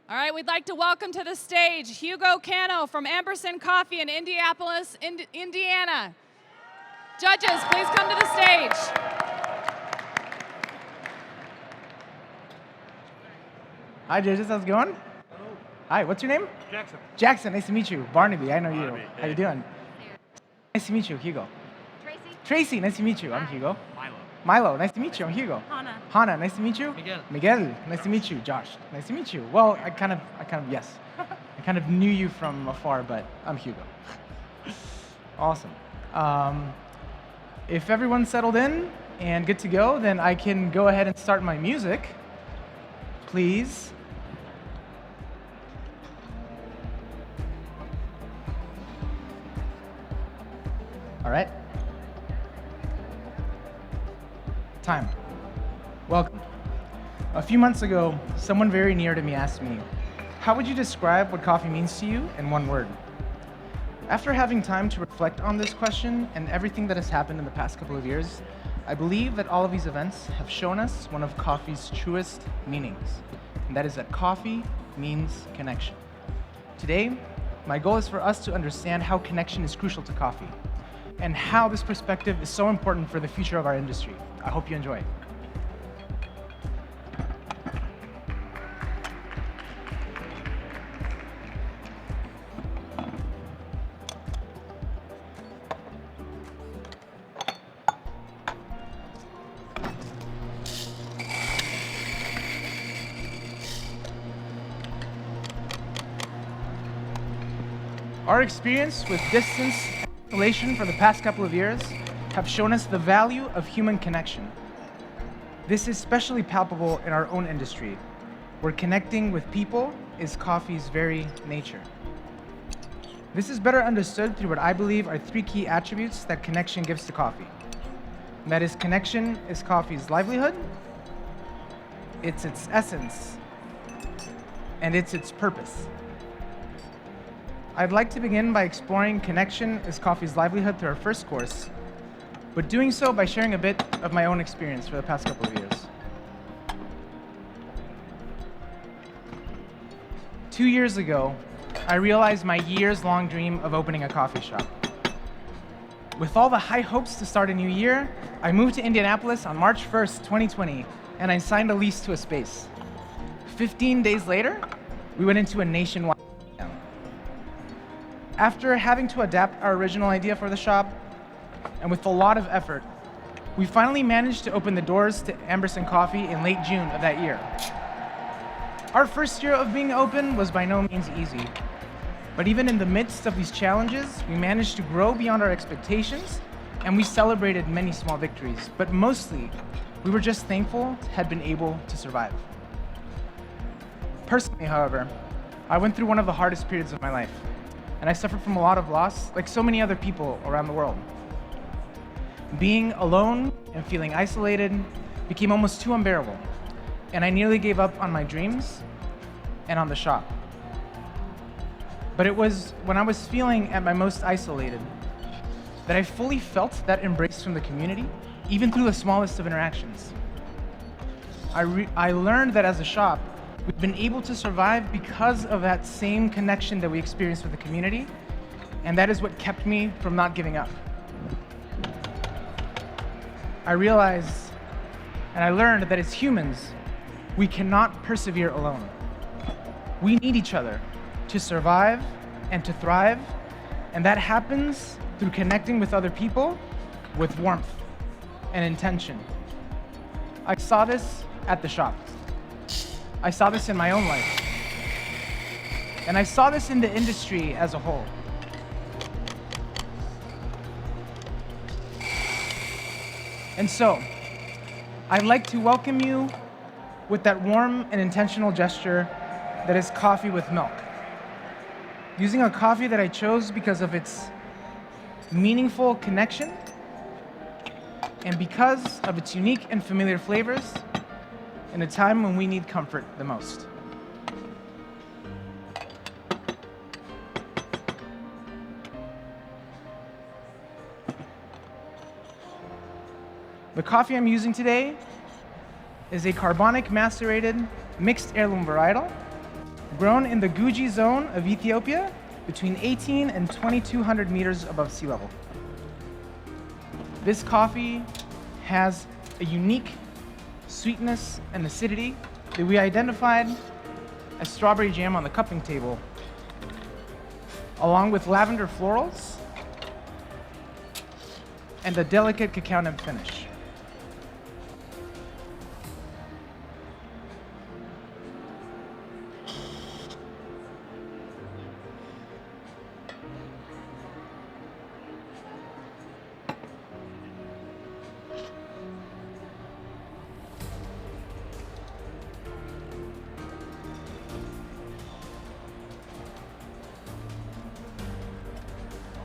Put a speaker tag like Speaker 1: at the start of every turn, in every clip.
Speaker 1: All right, we'd like to welcome to the stage Hugo Cano from Amberson Coffee in Indianapolis, Indiana. Judges, please come to the stage.
Speaker 2: Hi, judges. How's it going?
Speaker 3: Hello.
Speaker 2: Hi, what's your name?
Speaker 3: Jackson.
Speaker 2: Jackson. Nice to meet you. Barnaby, I know you.
Speaker 3: Barnaby,
Speaker 2: How you
Speaker 3: yeah.
Speaker 2: doing? Nice to meet you, Hugo.
Speaker 4: Tracy.
Speaker 2: Tracy, nice to meet you. I'm Hugo.
Speaker 3: Milo.
Speaker 2: Milo, nice to meet you. I'm Hugo.
Speaker 4: Hannah.
Speaker 2: Hannah, nice to meet you.
Speaker 3: Miguel.
Speaker 2: Miguel, nice to meet you. Josh, nice to meet you. Well, I kind of, yes. I kind of knew you from afar, but I'm Hugo. Awesome. If everyone's settled in and good to go, then I can go ahead and start my music. Please. All right. Time. Welcome. A few months ago, someone very near to me asked me, how would you describe what coffee means to you in one word? After having time to reflect on this question and everything that has happened in the past couple of years, I believe that all of these events have shown us one of coffee's truest meanings, and that is that coffee means connection. Today, my goal is for us to understand how connection is crucial to coffee, and how this perspective is so important for the future of our industry. I hope you enjoy. Our experience with distance and isolation for the past couple of years have shown us the value of human connection. This is especially palpable in our own industry, where connecting with people is coffee's very nature. This is better understood through what I believe are three key attributes that connection gives to coffee. And that is, connection is coffee's livelihood, it's its essence, and it's its purpose. I'd like to begin by exploring connection as coffee's livelihood through our first course, but doing so by sharing a bit of my own experience for the past couple of years. 2 years ago, I realized my years-long dream of opening a coffee shop. With all the high hopes to start a new year, I moved to Indianapolis on March 1st, 2020, and I signed a lease to a space. 15 days later, we went into a nationwide lockdown. After having to adapt our original idea for the shop, and with a lot of effort, we finally managed to open the doors to Amberson Coffee in late June of that year. Our first year of being open was by no means easy, but even in the midst of these challenges, we managed to grow beyond our expectations, and we celebrated many small victories, but mostly, we were just thankful to have been able to survive. Personally, however, I went through one of the hardest periods of my life, and I suffered from a lot of loss, like so many other people around the world. Being alone and feeling isolated became almost too unbearable, and I nearly gave up on my dreams and on the shop. But it was when I was feeling at my most isolated that I fully felt that embrace from the community, even through the smallest of interactions. I learned that as a shop, we've been able to survive because of that same connection that we experienced with the community, and that is what kept me from not giving up. I realized and I learned that as humans, we cannot persevere alone. We need each other to survive and to thrive, and that happens through connecting with other people with warmth and intention. I saw this at the shop. I saw this in my own life. And I saw this in the industry as a whole. And so, I'd like to welcome you with that warm and intentional gesture that is coffee with milk. Using a coffee that I chose because of its meaningful connection and because of its unique and familiar flavors in a time when we need comfort the most. The coffee I'm using today is a carbonic macerated mixed heirloom varietal grown in the Guji zone of Ethiopia between 18 and 2,200 meters above sea level. This coffee has a unique sweetness and acidity that we identified as strawberry jam on the cupping table, along with lavender florals and a delicate cacao nib finish.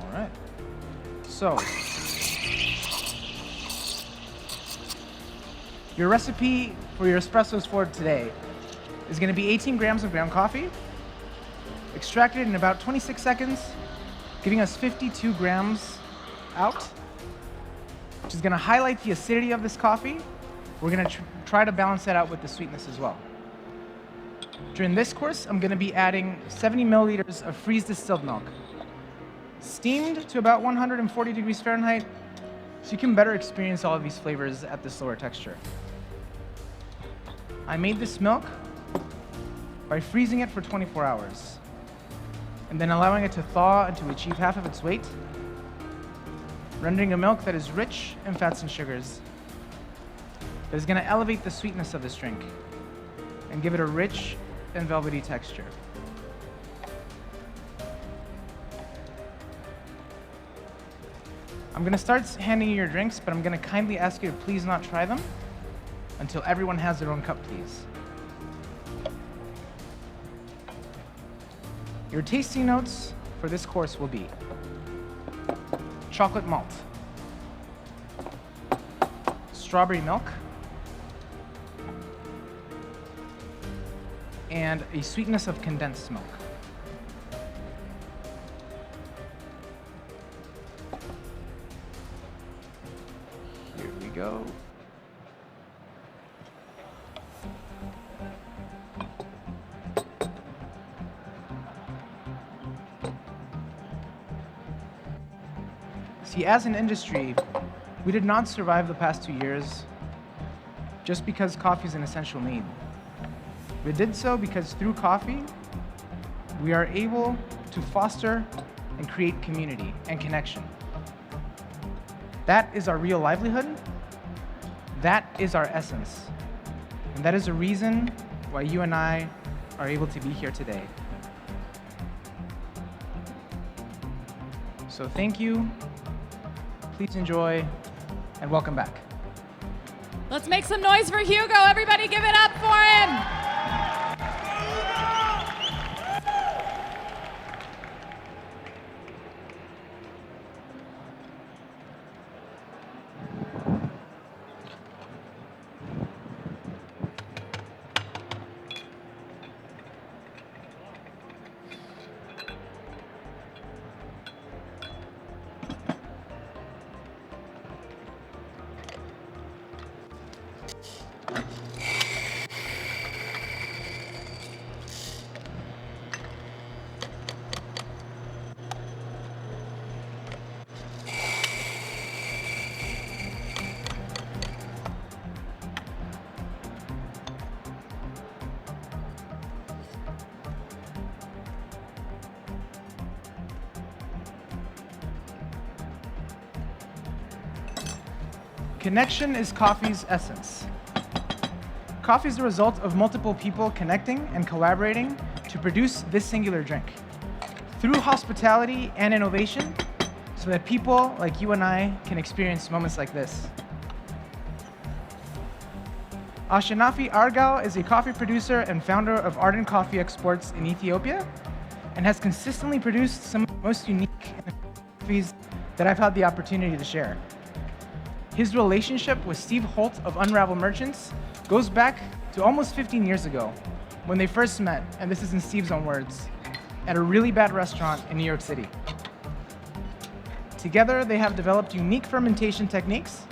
Speaker 2: All right. So, your recipe for your espressos for today is going to be 18 grams of ground coffee, extracted in about 26 seconds, giving us 52 grams out, which is going to highlight the acidity of this coffee. We're going to try to balance that out with the sweetness as well. During this course, I'm going to be adding 70 milliliters of freeze distilled milk, steamed to about 140 degrees Fahrenheit, so you can better experience all of these flavors at this lower temperature. I made this milk by freezing it for 24 hours and then allowing it to thaw and to achieve half of its weight, rendering a milk that is rich in fats and sugars, that is going to elevate the sweetness of this drink and give it a rich and velvety texture. I'm going to start handing you your drinks, but I'm going to kindly ask you to please not try them until everyone has their own cup, please. Your tasting notes for this course will be chocolate malt, strawberry milk, and a sweetness of condensed milk. Here we go. See, as an industry, we did not survive the past 2 years just because coffee is an essential need. We did so because through coffee, we are able to foster and create community and connection. That is our real livelihood. That is our essence. And that is the reason why you and I are able to be here today. So thank you. Please enjoy, and welcome back.
Speaker 1: Let's make some noise for Hugo. Everybody give it up for him.
Speaker 2: Connection is coffee's essence. Coffee is the result of multiple people connecting and collaborating to produce this singular drink through hospitality and innovation so that people like you and I can experience moments like this. Ashanafi Argal is a coffee producer and founder of Arden Coffee Exports in Ethiopia and has consistently produced some of the most unique coffees that I've had the opportunity to share. His relationship with Steve Holt of Unravel Merchants goes back to almost 15 years ago when they first met, and this is in Steve's own words, at a really bad restaurant in New York City. Together, they have developed unique fermentation techniques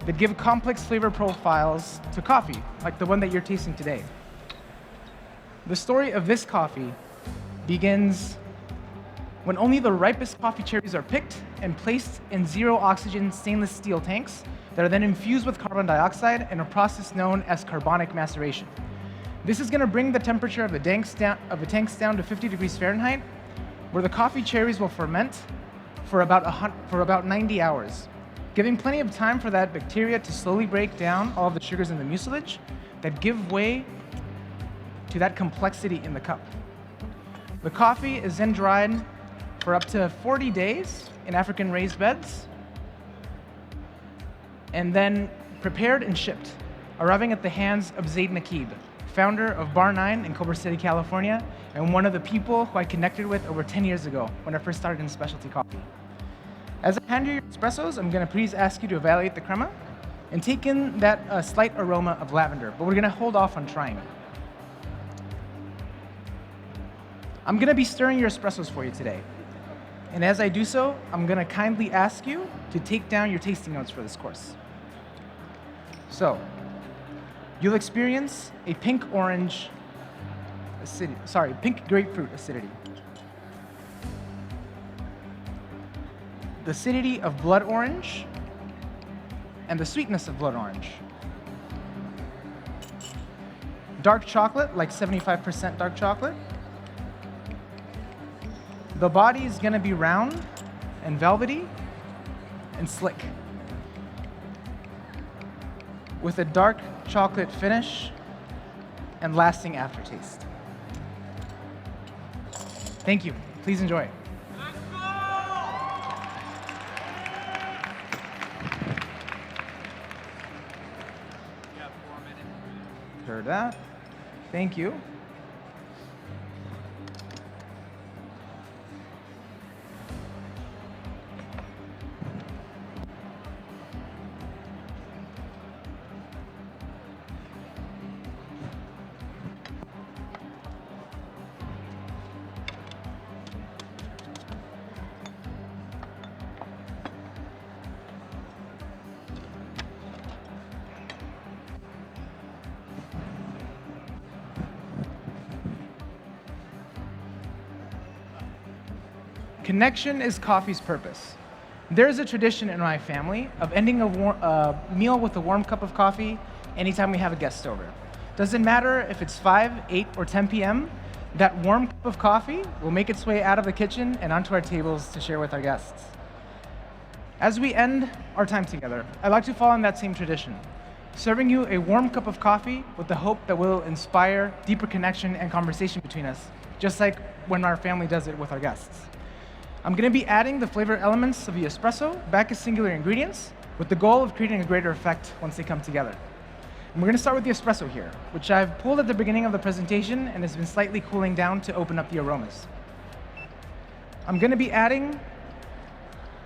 Speaker 2: that give complex flavor profiles to coffee, like the one that you're tasting today. The story of this coffee begins when only the ripest coffee cherries are picked and placed in zero-oxygen stainless steel tanks that are then infused with carbon dioxide in a process known as carbonic maceration. This is going to bring the temperature of the tanks down to 50 degrees Fahrenheit, where the coffee cherries will ferment for about 90 hours, giving plenty of time for that bacteria to slowly break down all of the sugars in the mucilage that give way to that complexity in the cup. The coffee is then dried for up to 40 days in African raised beds, and then prepared and shipped, arriving at the hands of Zaid Nakib, founder of Bar 9 in Culver City, California, and one of the people who I connected with over 10 years ago when I first started in specialty coffee. As I hand you your espressos, I'm going to please ask you to evaluate the crema and take in that slight aroma of lavender, but we're going to hold off on trying it. I'm going to be stirring your espressos for you today. And as I do so, I'm going to kindly ask you to take down your tasting notes for this course. So, you'll experience a pink grapefruit acidity. The acidity of blood orange and the sweetness of blood orange. Dark chocolate, like 75% dark chocolate. The body is going to be round and velvety and slick, with a dark chocolate finish and lasting aftertaste. Thank you. Please enjoy. Heard that. Thank you. Connection is coffee's purpose. There is a tradition in my family of ending a meal with a warm cup of coffee anytime we have a guest over. Doesn't matter if it's 5, 8, or 10 p.m., that warm cup of coffee will make its way out of the kitchen and onto our tables to share with our guests. As we end our time together, I'd like to follow in that same tradition, serving you a warm cup of coffee with the hope that will inspire deeper connection and conversation between us, just like when our family does it with our guests. I'm going to be adding the flavor elements of the espresso back as singular ingredients with the goal of creating a greater effect once they come together. And we're going to start with the espresso here, which I've pulled at the beginning of the presentation and has been slightly cooling down to open up the aromas. I'm going to be adding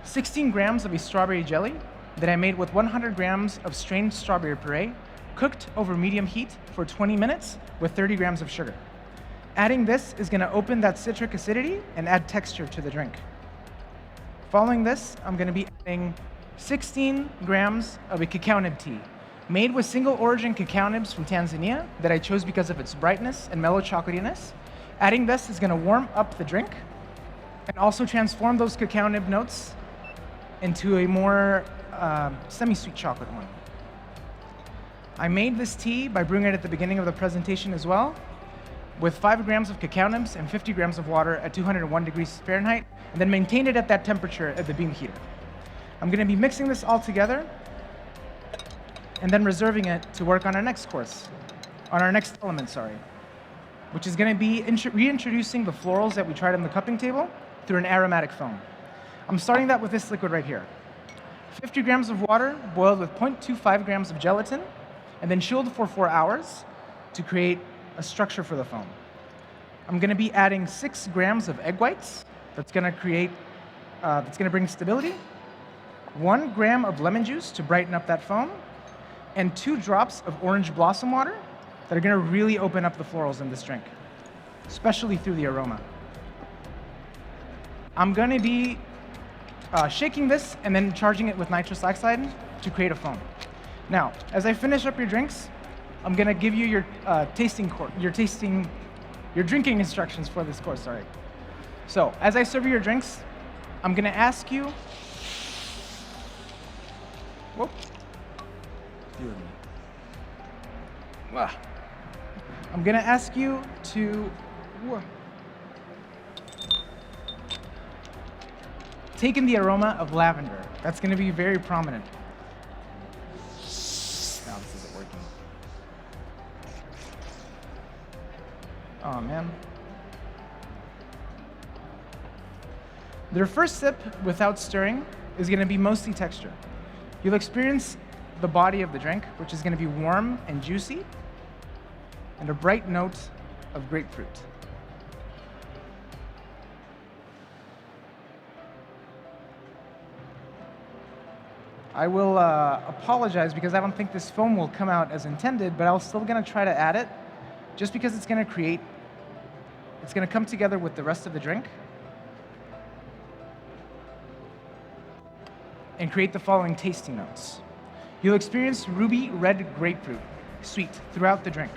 Speaker 2: 16 grams of a strawberry jelly that I made with 100 grams of strained strawberry puree, cooked over medium heat for 20 minutes with 30 grams of sugar. Adding this is going to open that citric acidity and add texture to the drink. Following this, I'm going to be adding 16 grams of a cacao nib tea, made with single origin cacao nibs from Tanzania that I chose because of its brightness and mellow chocolatiness. Adding this is going to warm up the drink and also transform those cacao nib notes into a more semi-sweet chocolate one. I made this tea by brewing it at the beginning of the presentation as well, with 5 grams of cacao nibs and 50 grams of water at 201 degrees Fahrenheit, and then maintained it at that temperature at the beam heater. I'm going to be mixing this all together and then reserving it to work on our next course, on our next element, which is going to be reintroducing the florals that we tried on the cupping table through an aromatic foam. I'm starting that with this liquid right here. 50 grams of water boiled with 0.25 grams of gelatin and then chilled for 4 hours to create a structure for the foam. I'm going to be adding 6 grams of egg whites. That's going to bring stability. 1 gram of lemon juice to brighten up that foam, and 2 drops of orange blossom water that are going to really open up the florals in this drink, especially through the aroma. I'm going to be shaking this and then charging it with nitrous oxide to create a foam. Now, as I finish up your drinks, I'm going to give you your tasting your drinking instructions for this course, sorry. So, as I serve you your drinks, I'm gonna ask you, whoop, dear me. I'm gonna ask you to take in the aroma of lavender. That's gonna be very prominent. Now this isn't working. Oh man. Their first sip without stirring is gonna be mostly texture. You'll experience the body of the drink, which is gonna be warm and juicy, and a bright note of grapefruit. I will apologize because I don't think this foam will come out as intended, but I'm still gonna try to add it, just because it's gonna come together with the rest of the drink and create the following tasty notes. You'll experience ruby red grapefruit, sweet, throughout the drink.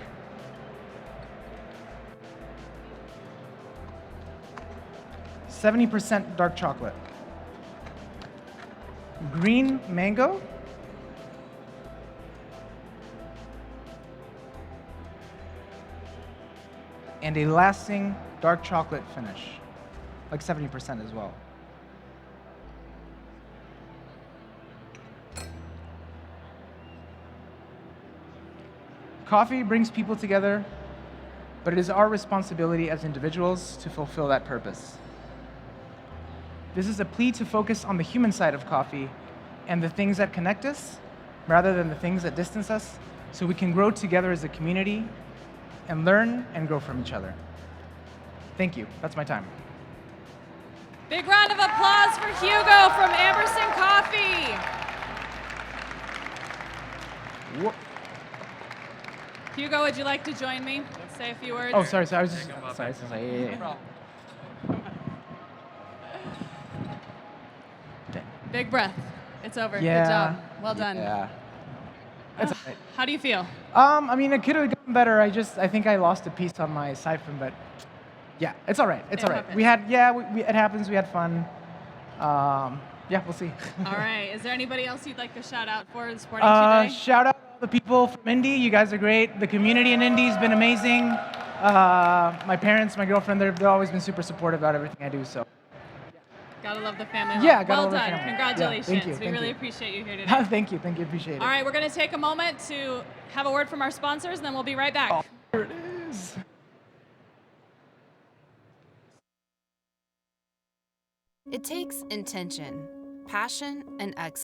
Speaker 2: %70 dark chocolate. Green mango. And a lasting dark chocolate finish, like 70% as well. Coffee brings people together, but it is our responsibility as individuals to fulfill that purpose. This is a plea to focus on the human side of coffee and the things that connect us, rather than the things that distance us, so we can grow together as a community and learn and grow from each other. Thank you. That's my time.
Speaker 1: Big round of applause for Hugo from Amberson Coffee.
Speaker 2: Whoop.
Speaker 1: Hugo, would you like to join me? Say a few words.
Speaker 2: Oh, sorry. I was just sorry. Yeah.
Speaker 1: Big breath. It's over.
Speaker 2: Yeah.
Speaker 1: Good job. Well done.
Speaker 2: Yeah. That's all right.
Speaker 1: How do you feel?
Speaker 2: I mean, it could have gotten better. I think I lost a piece on my siphon, but yeah, it's all right. It's all right.
Speaker 1: Happens.
Speaker 2: We had, it happens. We had fun. Yeah, we'll see.
Speaker 1: All right. Is there anybody else you'd like to shout out for supporting today?
Speaker 2: Shout out to all the people from Indy. You guys are great. The community in Indy has been amazing. My parents, my girlfriend, they've always been super supportive about everything I do. So.
Speaker 1: Gotta love the family.
Speaker 2: Yeah, gotta
Speaker 1: well
Speaker 2: love the
Speaker 1: done.
Speaker 2: family.
Speaker 1: Congratulations.
Speaker 2: Yeah, thank you,
Speaker 1: We
Speaker 2: thank
Speaker 1: really
Speaker 2: you.
Speaker 1: appreciate you here today.
Speaker 2: Thank you. Appreciate it.
Speaker 1: All right, we're going to take a moment to have a word from our sponsors, and then we'll be right back.
Speaker 2: Oh, there it is.
Speaker 3: It takes intention, passion, and excellence